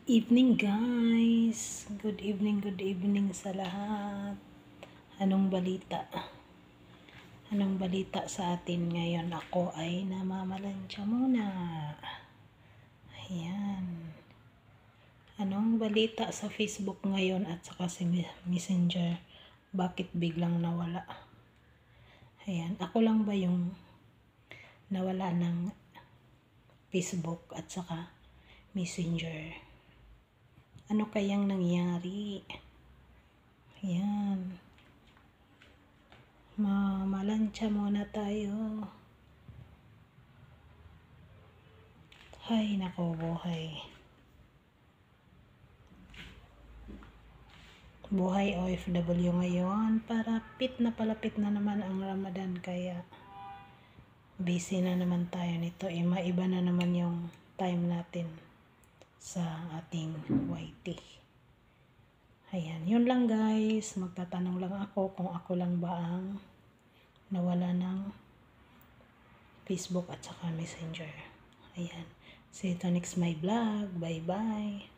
Evening guys, good evening sa lahat. Anong balita? Anong balita sa atin ngayon? Ako ay namamalansya muna. Ayan. Anong balita sa Facebook ngayon at saka si Messenger? Bakit biglang nawala? Ayan, ako lang ba yung nawala ng Facebook at saka Messenger? Ano kayang nangyari? Ayan. Mamalansya muna tayo. Hay nako buhay. Buhay OFW ngayon. Palapit na naman ang Ramadan kaya busy na naman tayo nito. Maiba na naman yung time natin sa ating YT. Ayan, yun lang guys. Magtatanong lang ako kung ako lang ba ang nawala ng Facebook at saka Messenger. Ayan. See you to next my vlog. Bye bye.